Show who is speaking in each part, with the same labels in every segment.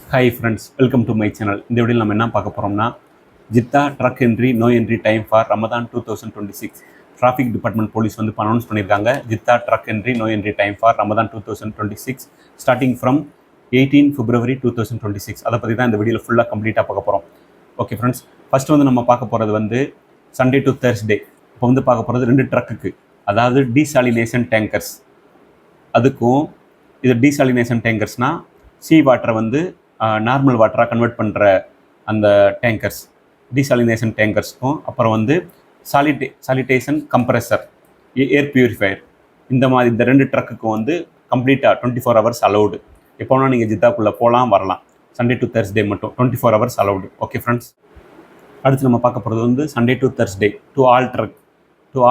Speaker 1: Hi friends, welcome to my channel. இந்த வீடியோவில் நம்ம என்ன பார்க்க போகிறோம்னா, Jeddah truck entry no entry time for Ramadan 2026. Traffic department police வந்து அனௌன்ஸ் பண்ணியிருக்காங்க. Jeddah truck entry no entry time for Ramadan 2026 starting from 18 February 2026. அதை பற்றி தான் இந்த வீடியோவில் ஃபுல்லாக கம்ப்ளீட்டாக பார்க்க போகிறோம். ஓகே ஃப்ரெண்ட்ஸ், ஃபஸ்ட்டு வந்து நம்ம பார்க்க போகிறது வந்து சண்டே டு தேர்ஸ்டே. இப்போ வந்து பார்க்க போகிறது 2 ட்ரக்குக்கு, அதாவது டீசாலினேஷன் டேங்கர்ஸ். அதுக்கும் இது டீசாலினேஷன் டேங்கர்ஸ்னால் சீ வாட்டரை வந்து நார்மல் வாட்டராக கன்வெர்ட் பண்ணுற அந்த டேங்கர்ஸ், டீசாலினேஷன் டேங்கர்ஸ்க்கும், அப்புறம் வந்து சாலிடேஷன் கம்ப்ரெசர், ஏர் பியூரிஃபையர், இந்த மாதிரி இந்த 2 ட்ரக்குக்கும் வந்து கம்ப்ளீட்டாக 24 hours அலௌடு. எப்போனா நீங்கள் ஜித்தாக்குள்ளே போகலாம் வரலாம். சண்டே டு தேர்ஸ்டே மட்டும் 24 hours அலௌடு. ஓகே ஃப்ரெண்ட்ஸ், அடுத்து நம்ம பார்க்க போகிறது வந்து Sunday to Thursday to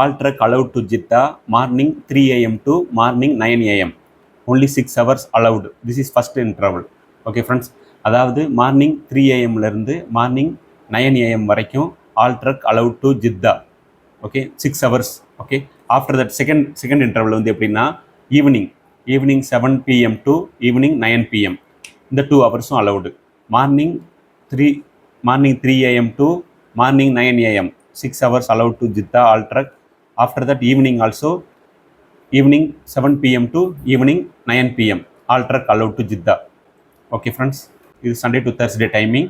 Speaker 1: all truck allowed to Jeddah morning 3 AM to morning 9 AM. only 6 hours allowed. This is first interval. Okay friends, அதாவது மார்னிங் 3 AM மார்னிங் 9 AM வரைக்கும் all truck allowed to Jeddah. Okay, 6 hours. Okay, after that second interval வந்து எப்படின்னா evening 7 PM to evening 9 PM. இந்த 2 hours allowed. Morning 3 AM to morning 9 AM 6 hours allowed to Jeddah all truck. After that evening 7 PM to evening 9 PM all truck allowed to Jeddah. Okay friends, இது Sunday to Thursday timing.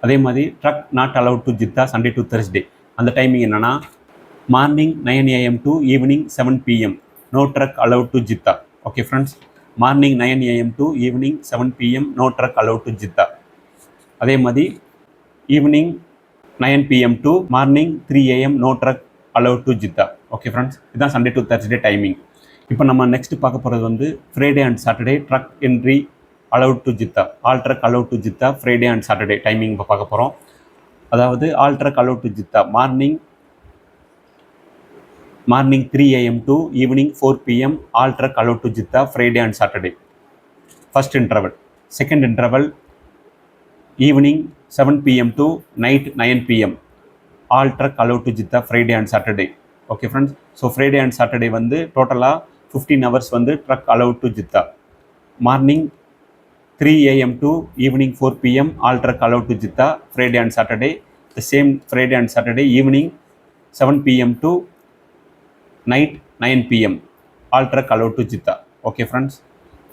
Speaker 1: அதே மாதிரி truck not allowed to Jeddah Sunday to Thursday. அந்த timing என்னன்னா morning 9 AM to evening 7 PM no truck allowed to Jeddah. Okay friends, morning 9 AM to evening 7 PM no truck allowed to Jeddah. அதே மாதிரி evening 9 PM to morning 3 AM no truck allowed to Jeddah. Okay friends, இதுதான் Sunday to Thursday timing. இப்போ நம்ம next பார்க்க போகிறது வந்து Friday and Saturday truck entry allowed to Jeddah. All truck allowed to Jeddah Friday and Saturday timing இப்போ பார்க்க போகிறோம். அதாவது all truck allowed to Jeddah morning 3 AM to evening 4 PM all truck allowed to Jeddah Friday and Saturday. First interval. Second interval evening 7 PM to night 9 PM all truck allowed to Jeddah Friday and Saturday. Okay friends, so Friday and Saturday வந்து டோட்டலாக 15 hours வந்து truck allowed to Jeddah. Morning 3 AM to evening 4 PM all truck allowed to Jeddah Friday and Saturday. The same Friday and Saturday evening 7 PM to night 9 PM all truck allowed to Jeddah. Okay friends,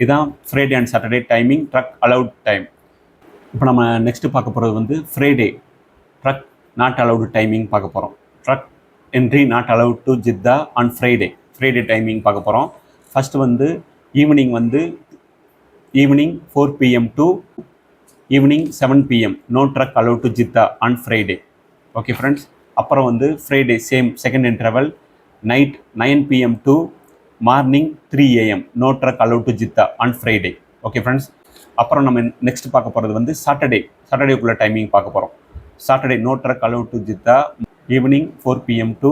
Speaker 1: இதுதான் Friday and Saturday timing truck allowed time. இப்போ நம்ம next பார்க்க போகிறது வந்து Friday truck not allowed timing பார்க்க போகிறோம். Truck entry not allowed to Jeddah on Friday timing பார்க்க போகிறோம். ஃபஸ்ட்டு வந்து evening 4 PM to evening 7 PM no truck allowed to Jeddah on Friday. Okay friends, அப்புறம் வந்து Friday same second interval night 9 PM to morning 3 AM no truck allowed to Jeddah on Friday. Okay friends, அப்புறம் நம்ம next பார்க்க போகிறது வந்து சாட்டர்டேக்குள்ளே timing பார்க்க போகிறோம். Saturday no truck allowed to Jeddah evening 4 PM to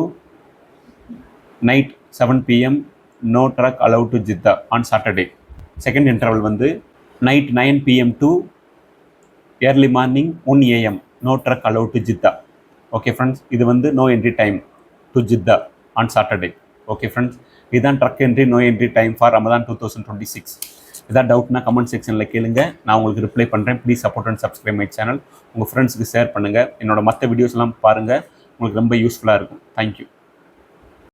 Speaker 1: night 7 PM no truck allowed to Jeddah on Saturday. Second interval வந்து night 9 PM to early morning 1 AM no truck allowed to Jeddah. Okay friends, இது வந்து no entry time to Jeddah on Saturday. Okay friends, இதுதான் truck entry no entry time for Ramadan 2026. ஏதாவது டவுட்னா comment செக்ஷனில் கேளுங்க, நான் உங்களுக்கு ரிப்ளை பண்ணுறேன். Please support and subscribe my channel. உங்கள் ஃப்ரெண்ட்ஸுக்கு ஷேர் பண்ணுங்கள். என்னோட மற்ற வீடியோஸ்லாம் பாருங்கள், உங்களுக்கு ரொம்ப யூஸ்ஃபுல்லாக இருக்கும். தேங்க்யூ.